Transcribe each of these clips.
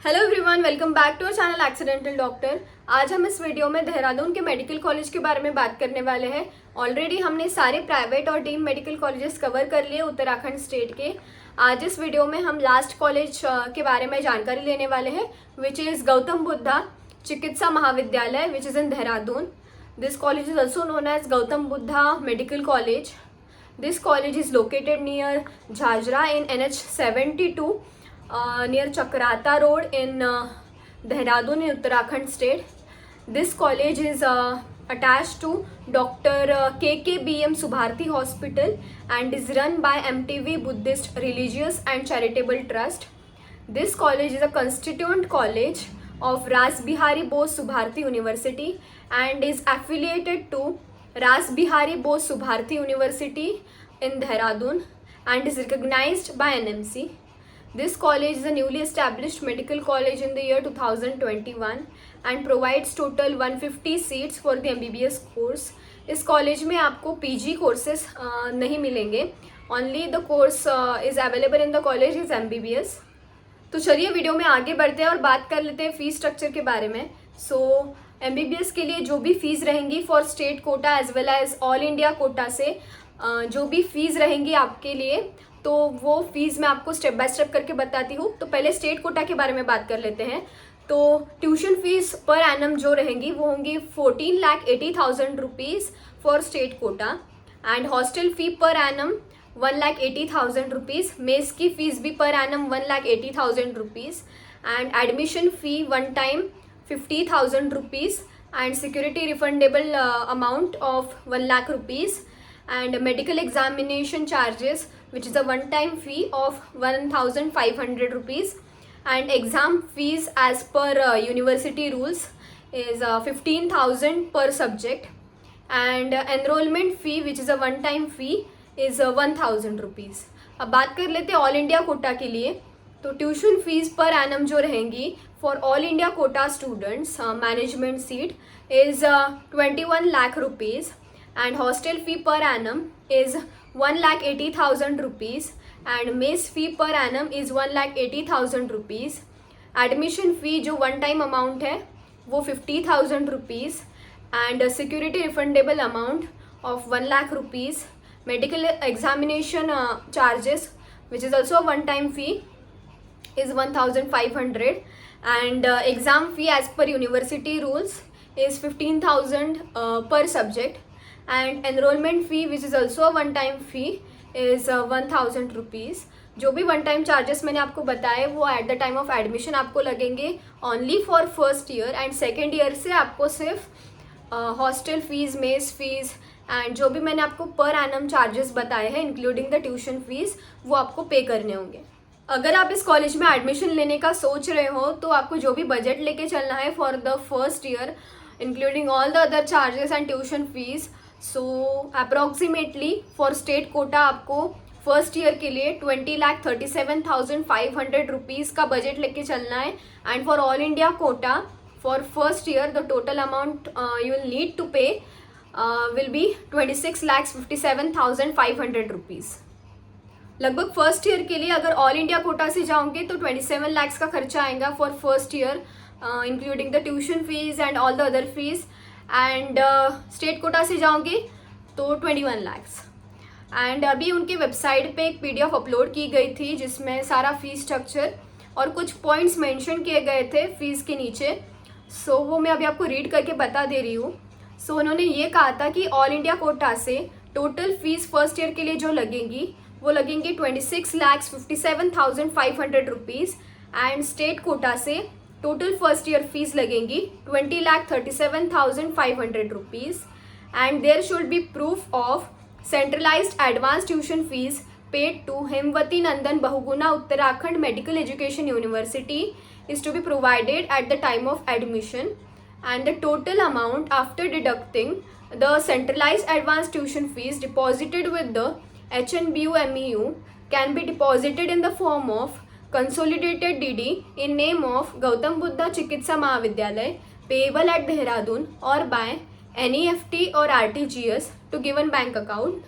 Hello everyone, welcome back to our channel accidental doctor. आज हम इस वीडियो में देहरादून के मेडिकल कॉलेज के बारे में बात करने वाले हैं। ऑलरेडी हमने सारे प्राइवेट और डीम्ड मेडिकल कॉलेजेस कवर कर लिए उत्तराखंड स्टेट के। आज इस वीडियो में हम लास्ट कॉलेज के बारे में जानकारी लेने वाले हैं, which is Gautam Buddha Chikitsa Mahavidyalaya, which is in Dehradun. This college is also known as Gautam Buddha medical college. This college is located near Jhajra in NH72 near Chakrata Road in Dehradun in Uttarakhand state. This college is attached to Dr. KKBM Subharti Hospital and is run by MTV Buddhist Religious and Charitable Trust. This college is a constituent college of Ras Bihari Bose Subharti University and is affiliated to Ras Bihari Bose Subharti University in Dehradun and is recognized by NMC. This college is a newly established medical college in the year 2021 and provides total 150 seats for the MBBS course. इस college में आपको PG courses नहीं मिलेंगे. Only the course is available in the college is MBBS. तो चलिए video में आगे बढ़ते हैं और बात कर लेते हैं फीस स्ट्रक्चर के बारे में. सो MBBS के लिए जो भी फीस रहेंगी for state quota as well as all India quota से जो भी फीस रहेंगी आपके लिए, तो वो फीस मैं आपको स्टेप बाय स्टेप करके बताती हूँ. तो पहले स्टेट कोटा के बारे में बात कर लेते हैं. तो ट्यूशन फीस पर एनम जो रहेंगी वो होंगी 14,80,000 rupees for state Kota and hostel fee per annum 1,80,000 rupees. Mess की फीस भी per annum 1,80,000 rupees and admission fee one time 50,000 rupees and security refundable amount of 1 lakh rupees and medical examination charges, which is a one-time fee of 1,500 rupees and exam fees as per university rules is 15,000 per subject and enrollment fee, which is a one-time fee, is 1,000 rupees. अब बात कर लेते हैं all India Kota के लिए. तो tuition fees per annum जो रहेंगी for all India Kota students management seat is 21 lakh rupees and hostel fee per annum is 1,80,000 rupees and mess fee per annum is 1,80,000 rupees. Admission फ़ी जो वन टाइम अमाउंट है वो 50,000 rupees and security refundable amount of 1 lakh rupees. Medical examination charges which is also one time fee is 1,500 and exam fee as per university rules is 15,000 per subject and enrollment fee, which is also a one time fee, is 1,000 rupees. जो भी one time charges मैंने आपको बताए वो eight the time of admission आपको लगेंगे only for first year and second year से आपको सिर्फ hostel fees, mess fees and जो भी मैंने आपको पर एनम चार्जेस बताए हैं इंक्लूडिंग द ट्यूशन फीस वो आपको पे करने होंगे. अगर आप इस कॉलेज में एडमिशन लेने का सोच रहे हो तो आपको जो भी बजट लेके चलना है for the first year including all the other charges and tuition fees, so approximately for state Kota आपको फर्स्ट ईयर के लिए 20,37,500 रुपीज़ का बजट लेके चलना है and for all India quota for first year the total amount you will need to pay will be 26,57,500 rupees. लगभग first year के लिए अगर ऑल इंडिया कोटा से जाओगे तो 27 लाख का खर्चा आएगा for first year including the tuition fees and all the other fees and state quota से जाओगे तो 21 लाख. एंड अभी उनके वेबसाइट पे एक PDF अपलोड की गई थी जिसमें सारा फीस स्ट्रक्चर और कुछ पॉइंट्स मेंशन किए गए थे फीस के नीचे. सो वो मैं अभी आपको रीड करके बता दे रही हूँ. सो उन्होंने ये कहा था कि ऑल इंडिया कोटा से टोटल फीस फर्स्ट ईयर के लिए जो लगेंगी वो लगेंगे 26,57,500 रुपीज़ एंड स्टेट कोटा से टोटल फर्स्ट ईयर फीस लगेंगी 20,37,500 rupees and there should be proof of centralised advance tuition fees paid to Hemwati Nandan Bahuguna Uttarakhand medical education university is to be provided at the time of admission and the total amount after deducting the centralised advance tuition fees deposited with the HNBU MEU can be deposited in the form of consolidated DD in name of Gautam Buddha Chikitsa Mahavidyalay payable at Dehradun or by NEFT or RTGS to given bank account.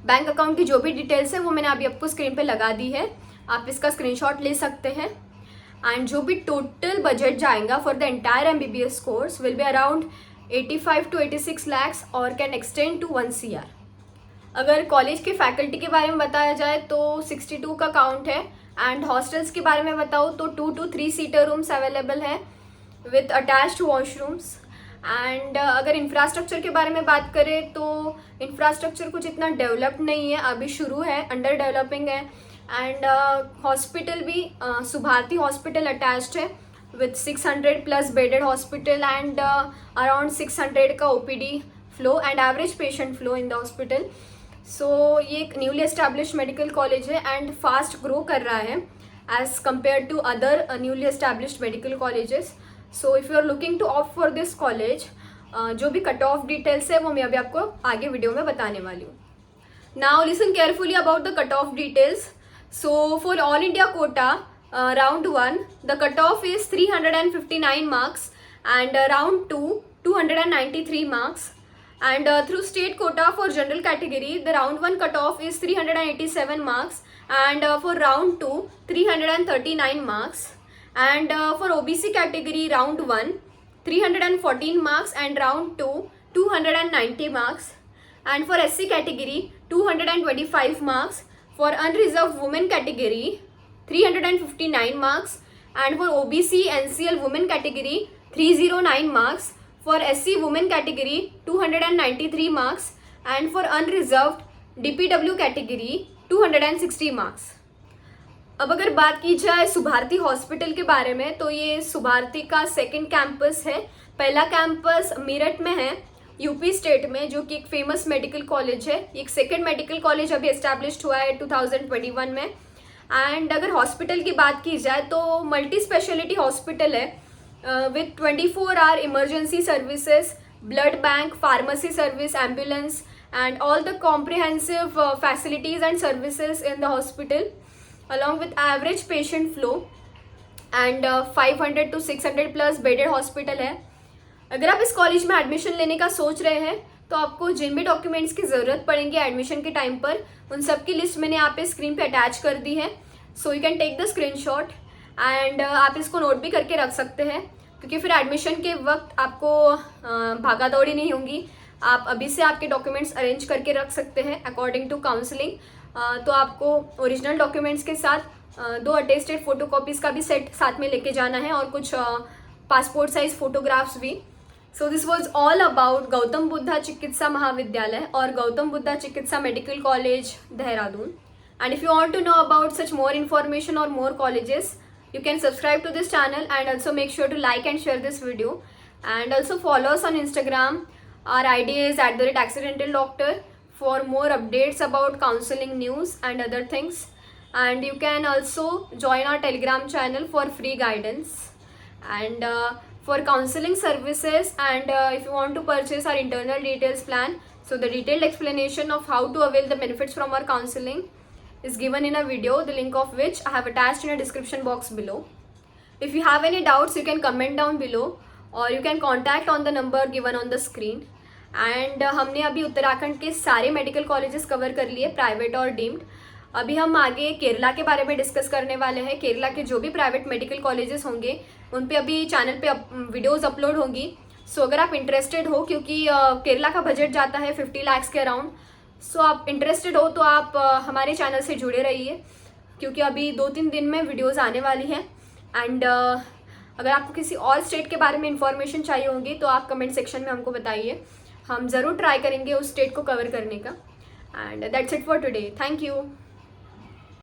Bank account की जो भी details है वो मैंने अभी आपको screen पे लगा दी है, आप इसका स्क्रीनशॉट ले सकते हैं. एंड जो भी टोटल बजट जाएगा for the entire MBBS course will be around 85 to 86 lakhs और कैन एक्सटेंड टू 1 CR। अगर कॉलेज के फैकल्टी के बारे में बताया जाए तो 62 का काउंट है एंड हॉस्टल्स के बारे में बताऊँ तो 2 to 3 सीटर रूम्स अवेलेबल है विथ अटैच्ड वॉशरूम्स। एंड अगर इंफ्रास्ट्रक्चर के बारे में बात करें तो इंफ्रास्ट्रक्चर कुछ इतना डेवलप्ड नहीं है, अभी शुरू है, अंडर डेवलपिंग है। एंड हॉस्पिटल भी सुभारती हॉस्पिटल अटैच्ड है with 600 plus bedded hospital and around 600 का OPD flow and average patient flow in the hospital. So ये एक न्यूली एस्टैब्लिश्ड मेडिकल कॉलेज है एंड फास्ट ग्रो कर रहा है as compare to other newly established medical colleges. So if you are looking to opt for this college, जो भी cut off details है वो मैं अभी आपको आगे वीडियो में बताने वाली हूँ। Now listen carefully about the cut off details. So for all India Kota round 1 the cutoff is 359 marks and round 2 293 marks and through state quota for general category the round 1 cutoff is 387 marks and for round 2 339 marks and for OBC category round 1 314 marks and round 2 290 marks and for SC category 225 marks, for unreserved women category 359 marks and for OBC NCL women category 309 marks, for SC women category 293 marks and for unreserved DPW category 260 marks। अब अगर बात की जाए Subharti hospital के बारे में तो ये सुभारती का सेकंड कैंपस है। पहला कैंपस मेरठ में है यूपी स्टेट में, जो कि एक फेमस मेडिकल कॉलेज है। एक सेकंड मेडिकल कॉलेज अभी एस्टैब्लिश्ड हुआ है 2021 में। एंड अगर हॉस्पिटल की बात की जाए तो मल्टी स्पेशलिटी हॉस्पिटल है with 24 hour emergency services, blood bank, pharmacy service, ambulance and all the comprehensive facilities and services in the hospital along with average patient flow and 500 to 600 plus bedded hospital है। अगर आप इस college में admission लेने का सोच रहे हैं तो आपको जिन भी डॉक्यूमेंट्स की ज़रूरत पड़ेंगे एडमिशन के टाइम पर, उन सब की लिस्ट मैंने यहाँ पे स्क्रीन पे अटैच कर दी है। So you can take the screenshot and आप इसको नोट भी करके रख सकते हैं, क्योंकि फिर एडमिशन के वक्त आपको भागा दौड़ी नहीं होंगी। आप अभी से आपके डॉक्यूमेंट्स अरेंज करके रख सकते हैं अकॉर्डिंग टू काउंसलिंग। तो आपको ओरिजिनल डॉक्यूमेंट्स के साथ 2 अटेस्टेड फोटोकॉपीज़ का भी सेट साथ में लेके जाना है और कुछ पासपोर्ट साइज फोटोग्राफ्स भी। So this was all about Gautam Buddha Chikitsa Mahavidyalaya और Gautam Buddha Chikitsa medical college Dehradun. And if you want to know about such more information और more colleges, you can subscribe to this channel and also make sure to like and share this video, and also follow us on Instagram. Our ID is @accidentaldoctor for more updates about counseling news and other things, and you can also join our Telegram channel for free guidance and for counseling services, and if you want to purchase our internal details plan, so the detailed explanation of how to avail the benefits from our counseling is given in a video, the link of which I have attached in a description box below. If you have any doubts, you can comment down below or you can contact on the number given on the screen. And हमने अभी उत्तराखंड के सारे medical colleges cover कर लिए, private और deemed. अभी हम आगे केरला के बारे में डिस्कस करने वाले हैं। केरला के जो भी प्राइवेट मेडिकल कॉलेजेस होंगे उन पे अभी चैनल पे वीडियोज़ अपलोड होंगी। सो अगर आप इंटरेस्टेड हो, क्योंकि केरला का बजट जाता है 50 lakhs के अराउंड, सो आप इंटरेस्टेड हो तो आप हमारे चैनल से जुड़े रहिए, क्योंकि अभी 2-3 दिन में वीडियोस आने वाली हैं। एंड अगर आपको किसी और स्टेट के बारे में इंफॉर्मेशन चाहिए होगी तो आप कमेंट सेक्शन में हमको बताइए, हम ज़रूर ट्राई करेंगे उस स्टेट को कवर करने का। And that's it for today. Thank you.